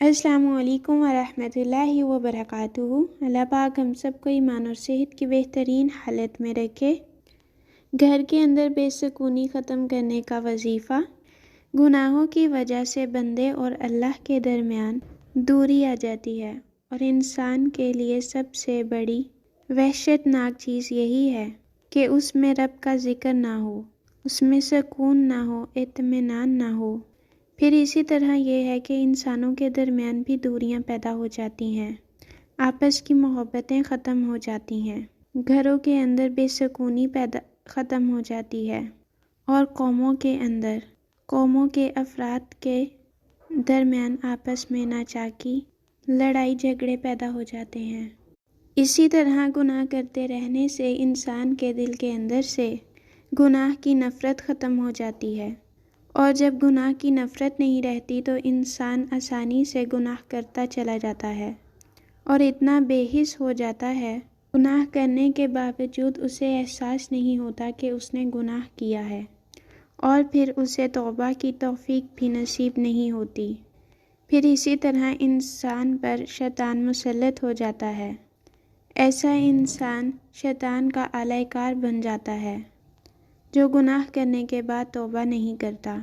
السلام علیکم ورحمۃ اللہ وبرکاتہ۔ اللہ پاک ہم سب کو ایمان اور صحت کی بہترین حالت میں رکھے۔ گھر کے اندر بے سکونی ختم کرنے کا وظیفہ۔ گناہوں کی وجہ سے بندے اور اللہ کے درمیان دوری آ جاتی ہے، اور انسان کے لیے سب سے بڑی وحشت ناک چیز یہی ہے کہ اس میں رب کا ذکر نہ ہو، اس میں سکون نہ ہو، اطمینان نہ ہو۔ پھر اسی طرح یہ ہے کہ انسانوں کے درمیان بھی دوریاں پیدا ہو جاتی ہیں، آپس کی محبتیں ختم ہو جاتی ہیں، گھروں کے اندر بے سکونی ختم ہو جاتی ہے، اور قوموں کے افراد کے درمیان آپس میں ناچاکی، لڑائی جھگڑے پیدا ہو جاتے ہیں۔ اسی طرح گناہ کرتے رہنے سے انسان کے دل کے اندر سے گناہ کی نفرت ختم ہو جاتی ہے، اور جب گناہ کی نفرت نہیں رہتی تو انسان آسانی سے گناہ کرتا چلا جاتا ہے، اور اتنا بے حس ہو جاتا ہے، گناہ کرنے کے باوجود اسے احساس نہیں ہوتا کہ اس نے گناہ کیا ہے، اور پھر اسے توبہ کی توفیق بھی نصیب نہیں ہوتی۔ پھر اسی طرح انسان پر شیطان مسلط ہو جاتا ہے، ایسا انسان شیطان کا اعلی کار بن جاتا ہے جو گناہ کرنے کے بعد توبہ نہیں کرتا،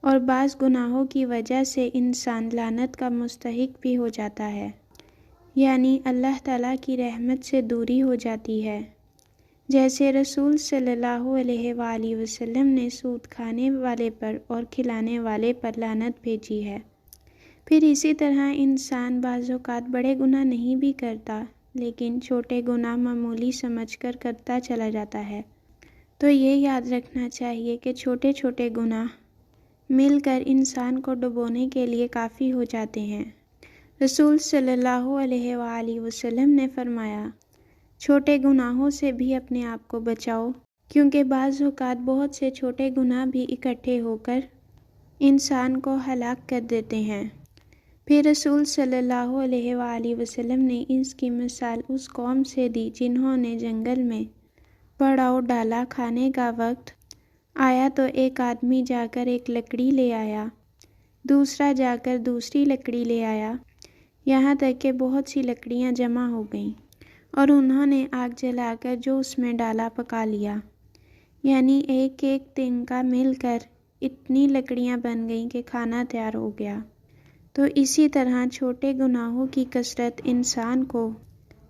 اور بعض گناہوں کی وجہ سے انسان لعنت کا مستحق بھی ہو جاتا ہے، یعنی اللہ تعالیٰ کی رحمت سے دوری ہو جاتی ہے، جیسے رسول صلی اللہ علیہ وآلہ وسلم نے سود کھانے والے پر اور کھلانے والے پر لعنت بھیجی ہے۔ پھر اسی طرح انسان بعض اوقات بڑے گناہ نہیں بھی کرتا، لیکن چھوٹے گناہ معمولی سمجھ کر کرتا چلا جاتا ہے۔ تو یہ یاد رکھنا چاہیے کہ چھوٹے چھوٹے گناہ مل کر انسان کو ڈبونے کے لیے کافی ہو جاتے ہیں۔ رسول صلی اللہ علیہ وآلہ وسلم نے فرمایا، چھوٹے گناہوں سے بھی اپنے آپ کو بچاؤ، کیونکہ بعض اوقات بہت سے چھوٹے گناہ بھی اکٹھے ہو کر انسان کو ہلاک کر دیتے ہیں۔ پھر رسول صلی اللہ علیہ وآلہ وسلم نے اس کی مثال اس قوم سے دی جنہوں نے جنگل میں پڑاؤ ڈالا۔ کھانے کا وقت آیا تو ایک آدمی جا کر ایک لکڑی لے آیا، دوسرا جا کر دوسری لکڑی لے آیا، یہاں تک کہ بہت سی لکڑیاں جمع ہو گئیں، اور انہوں نے آگ جلا کر جو اس میں ڈالا پکا لیا، یعنی ایک ایک تنکا مل کر اتنی لکڑیاں بن گئیں کہ کھانا تیار ہو گیا۔ تو اسی طرح چھوٹے گناہوں کی کثرت انسان کو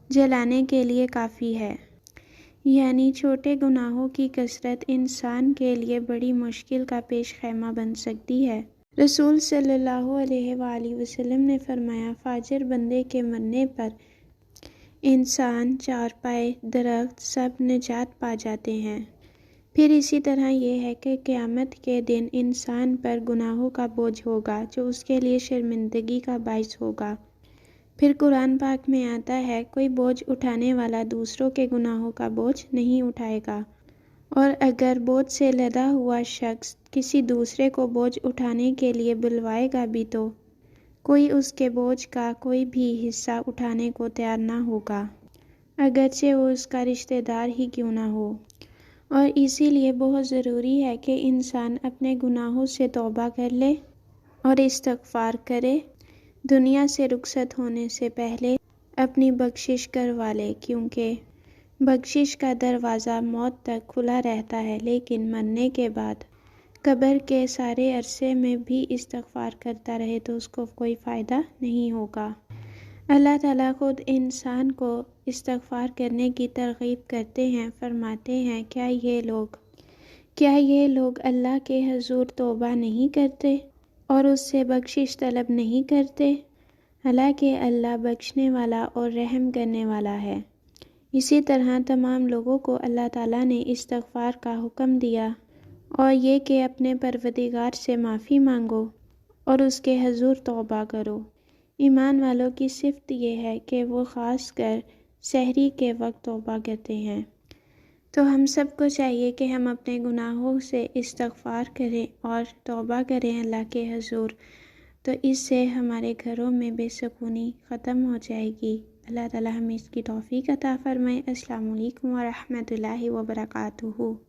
جلانے کے لیے کافی ہے، یعنی چھوٹے گناہوں کی کثرت انسان کے لیے بڑی مشکل کا پیش خیمہ بن سکتی ہے۔ رسول صلی اللہ علیہ وآلہ وسلم نے فرمایا، فاجر بندے کے مرنے پر انسان، چارپائے، درخت سب نجات پا جاتے ہیں۔ پھر اسی طرح یہ ہے کہ قیامت کے دن انسان پر گناہوں کا بوجھ ہوگا جو اس کے لیے شرمندگی کا باعث ہوگا۔ پھر قرآن پاک میں آتا ہے، کوئی بوجھ اٹھانے والا دوسروں کے گناہوں کا بوجھ نہیں اٹھائے گا، اور اگر بوجھ سے لدا ہوا شخص کسی دوسرے کو بوجھ اٹھانے کے لیے بلوائے گا بھی تو کوئی اس کے بوجھ کا کوئی بھی حصہ اٹھانے کو تیار نہ ہوگا، اگرچہ وہ اس کا رشتہ دار ہی کیوں نہ ہو۔ اور اسی لیے بہت ضروری ہے کہ انسان اپنے گناہوں سے توبہ کر لے اور استغفار کرے، دنیا سے رخصت ہونے سے پہلے اپنی بخشش کروا لے، کیونکہ بخشش کا دروازہ موت تک کھلا رہتا ہے، لیکن مرنے کے بعد قبر کے سارے عرصے میں بھی استغفار کرتا رہے تو اس کو کوئی فائدہ نہیں ہوگا۔ اللہ تعالیٰ خود انسان کو استغفار کرنے کی ترغیب کرتے ہیں، فرماتے ہیں، کیا یہ لوگ اللہ کے حضور توبہ نہیں کرتے اور اس سے بخشش طلب نہیں کرتے؟ حالانکہ اللہ بخشنے والا اور رحم کرنے والا ہے۔ اسی طرح تمام لوگوں کو اللہ تعالیٰ نے استغفار کا حکم دیا، اور یہ کہ اپنے پروردگار سے معافی مانگو اور اس کے حضور توبہ کرو۔ ایمان والوں کی صفت یہ ہے کہ وہ خاص کر سحری کے وقت توبہ کرتے ہیں۔ تو ہم سب کو چاہیے کہ ہم اپنے گناہوں سے استغفار کریں اور توبہ کریں اللہ کے حضور، تو اس سے ہمارے گھروں میں بے سکونی ختم ہو جائے گی۔ اللہ تعالیٰ ہمیں اس کی توفیق عطا فرمائے۔ السلام علیکم ورحمۃ اللہ وبرکاتہ۔